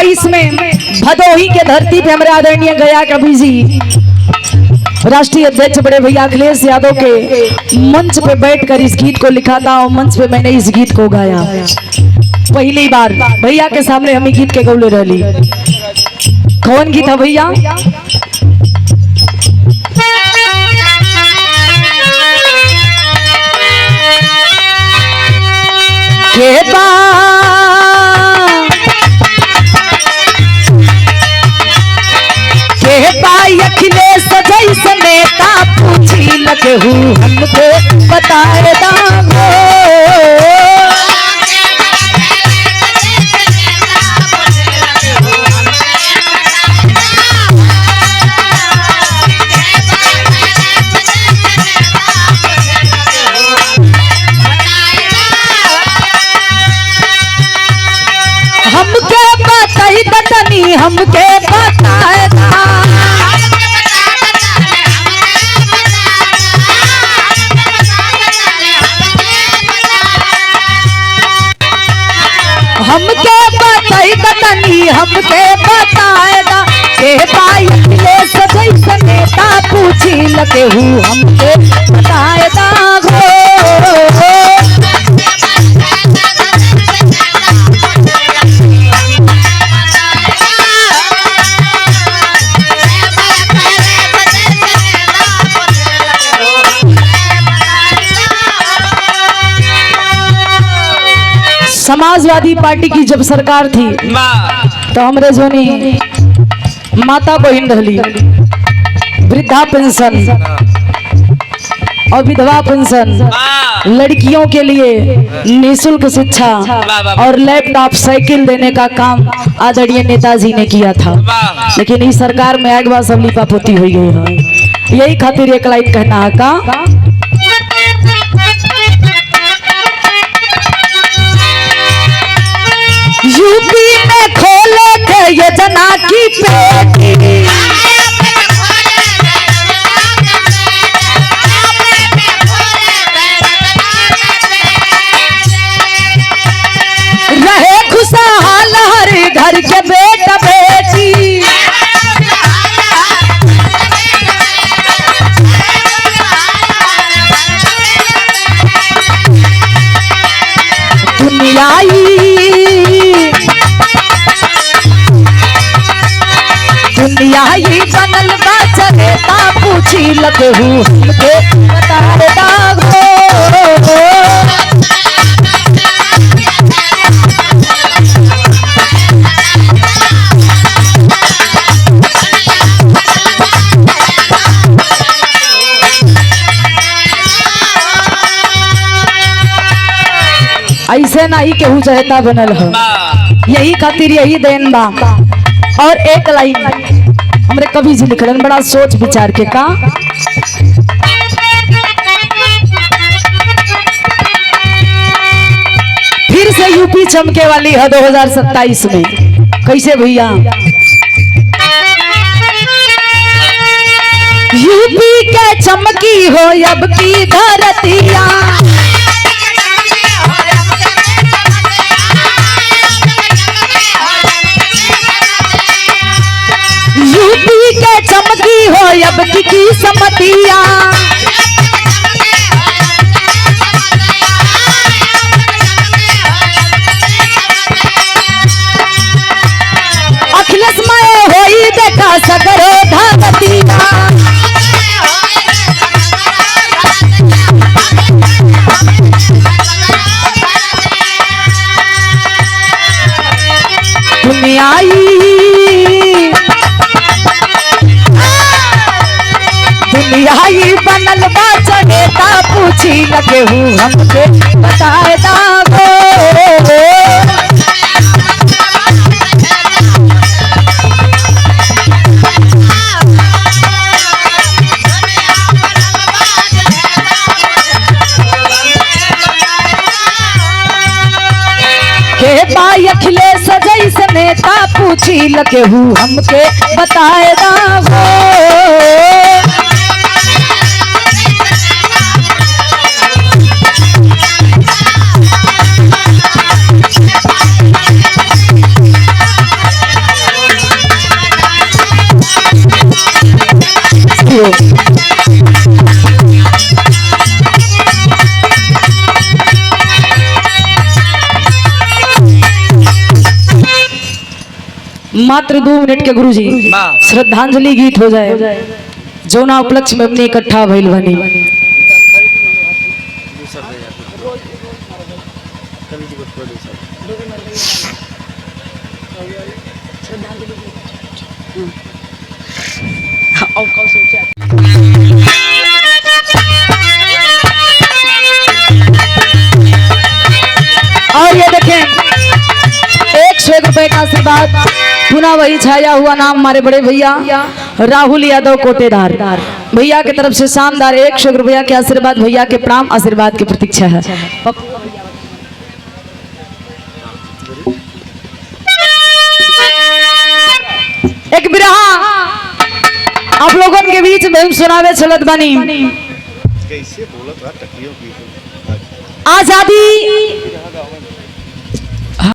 2022 में भदोही के धरती पे हमारे आदरणीय गया कवि जी राष्ट्रीय अध्यक्ष बड़े भैया अखिलेश यादव के मंच पे बैठकर इस गीत को लिखा था और मंच पे मैंने इस गीत को गाया। पहली बार भैया के सामने हम गीत के गौले रही। कौन गीत है भैया? अखिलेश जैसे नेता पूछी लगहू हमको बताए दामो। हमके बताई दतनी हमके बताए हमके बताई दतनी हमके बताएगा के भाई अखिलेश जैसे नेता पूछी लगहू हमके बताएगा गो। समाजवादी पार्टी की जब सरकार थी तो हमरे जोनी माता बहन रही वृद्धा पेंशन और विधवा पेंशन, लड़कियों के लिए निःशुल्क शिक्षा और लैपटॉप साइकिल देने का काम आदरणीय नेताजी ने किया था। लेकिन इस सरकार में एक बार सब लिपापोती हो गई है। यही खातिर एक लाइन कहना है का यूपी में खोले थे ये जना की पेटी, रहे खुशहाल हर घर के बेटा बेटी। दुनियाई बनल बा नेता पूछी लगहू हमके बताए दागो। ऐसे नहीं केहू चहेता बनल हो, यही खातिर यही देन बा। और एक लाइन हमरे कवि जी लिखलन बड़ा सोच विचार के का फिर से यूपी चमके वाली है 2027 में। कैसे भैया? यूपी के चमकी हो अब की धरतिया, यूपी के चमकी हो अब की समतिया। अखिलेश माए होई देखा सगरो धरतिया, दुनियाई बनल बा नेता पूछी लगहू हमके बताए दागो। के भाई अखिलेश जैसे नेता पूछी लगहू हमके बताए दागो। साथियों। मात्र 2 मिनट के गुरुजी श्रद्धांजलि गीत हो जाए जो ना उपलक्ष्य में अपने इकट्ठा भइल बनी। और ये देखें 101 रुपए का आशीर्वाद पुनः वही छाया हुआ नाम हमारे बड़े भैया राहुल यादव कोटेदार भैया की तरफ से शानदार 101 रुपया के आशीर्वाद। भैया के प्रणाम, आशीर्वाद की प्रतीक्षा है। एक बिरहा आप लोगों के बीच में हम सुनावे चलत बनी। कैसे बोलत बा टकलियों की आजादी